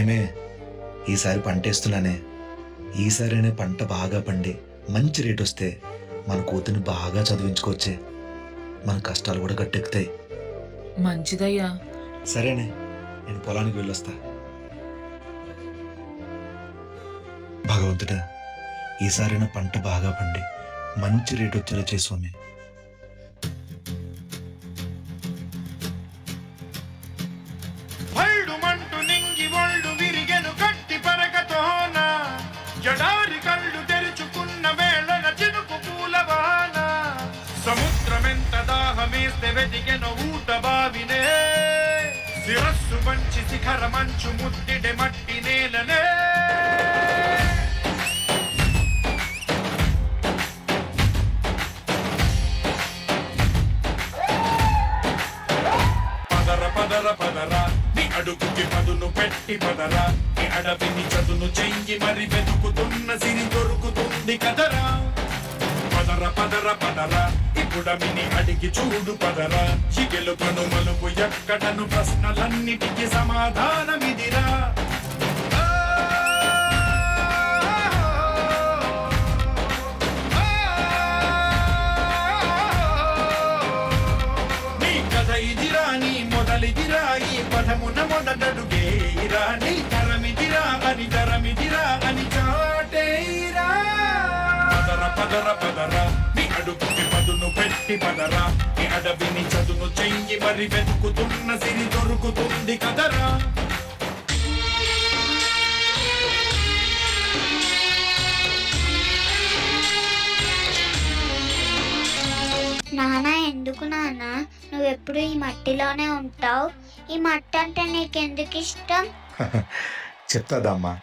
నేనే ఈసారి పంటేస్తున్నానే. ఈసారినే పంట బాగా పండి మంచి రేట్ వస్తే మన కూతుర్ని బాగా చదివించుకోవచ్చే. మన కష్టాలు కూడా గట్టెక్కుతాయి. మంచిదయ్యా. సరేనే, నేను పొలానికి వెళ్ళొస్తా. భగవంతుడా, ఈసారైనా పంట బాగా పండి మంచి రేట్ వచ్చేలా చేస్వామి. జడారి కళ్ళు తెరుచుకున్న వేళన చినుకు పూలవాన సముద్రమెంత దాహమేస్తే వెతికెను ఊట బావినే శిరస్సు మంచి శిఖర మంచు ముద్దిడే మట్టి నేలనే పదర పదర పదర అడుగుకి పదును పెట్టి పదరా, ఈ అడవిని చదును చెయ్యి మరి వెతుకుతున్న సిరి దొరుకుతుంది కదరా. పదర పదర పదరా ఇప్పుడమిని అడిగి చూడు పదరా, చిగెలు కను మలుపు ఎక్కడను ప్రశ్నలన్నిటికీ సమాధానమిదిరా. నీ కథ ఇదిరా, నీ మొదలిదిరా, ఈ పదమున మొదటడుగేరా, నీ తరమిదిరా అని తరమిదిరా అని చాటేరా. పదర పదర పదరా నీ అడుగుకి పదును పెట్టి పదరా, ఈ అడవిని చదును చెయ్యి మరి వెతుకుతున్న సిరి దొరుకుతుంది కదరా. నాన్న, ఎందుకు నాన్న నువ్వెప్పుడు ఈ మట్టిలోనే ఉంటావు? ఈ మట్టి అంటే నీకెందుకు ఇష్టం? చెప్తాదమ్మా.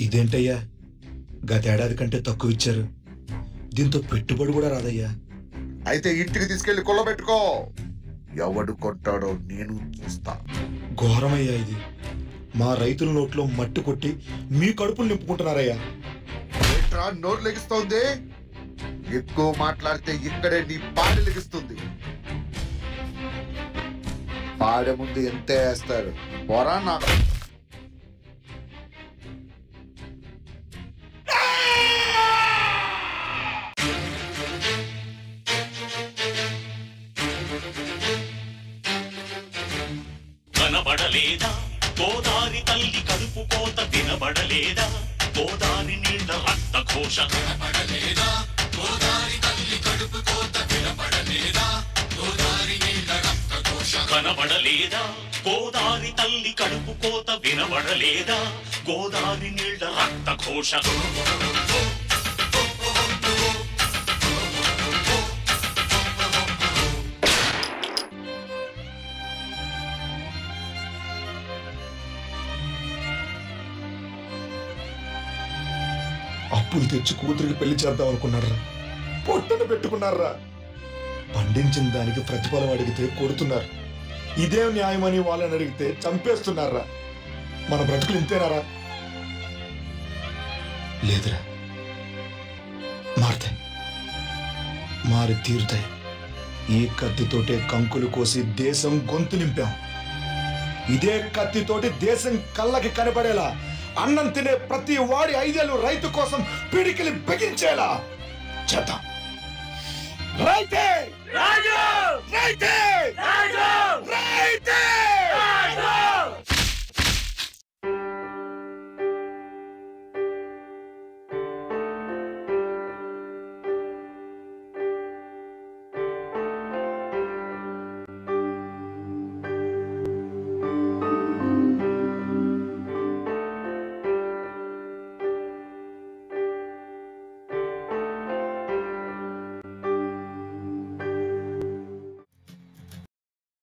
ఇదేంటయ్యా, గతేడాది కంటే తక్కువ ఇచ్చారు. దీంతో పెట్టుబడి కూడా రాదయ్యా. అయితే ఇంటికి తీసుకెళ్లి కొల్లబెట్టుకో. ఎవడు కొట్టాడో నేను చూస్తా. ఘోరమయ్యా ఇది. మా రైతుల నోట్లో మట్టి కొట్టి మీ కడుపులు నింపుకుంటున్నారయ్యా. ఏంట్రా నోరు లెగిస్తోంది? ఎక్కువ మాట్లాడితే ఇక్కడే నీ పాడి లెగిస్తుంది. పాడే ముందు ఎంతే వేస్తారు పోరా. నాకు కనబడలేదా గోదారి తల్లి కడుపు కోత వినబడలేదా, గోదారి నీళ్ళ రక్త ఘోష కనబడలేదా, గోదారి తల్లి కడుపు కోత వినబడలేదా, గోదారి నీళ్ళ రక్త ఘోష కనబడలేదా, గోదారి తల్లి కడుపు కోత వినబడలేదా, గోదారి నీళ్ళ రక్త ఘోష. అప్పులు తెచ్చి కూతురికి పెళ్లి చేద్దాం అనుకున్నారా? పొట్టను పెట్టుకున్నారా? పండించిన దానికి ప్రతిఫలం అడిగితే కొడుతున్నారు. ఇదేం న్యాయమని వాళ్ళని అడిగితే చంపేస్తున్నారా? మన బ్రతుకులు ఇంతేనారా? లేదురా, మారుతాయి, మారి తీరుతాయి. ఈ కత్తితోటే కంకులు కోసి దేశం గొంతు నింపాం. ఇదే కత్తితోటి దేశం కళ్ళకి కనపడేలా, అన్నం తినే ప్రతి వాడి 5 ఏళ్ళు రైతు కోసం పిడికిలి బిగించేలా చేద్దాం. రైతే! రైతే!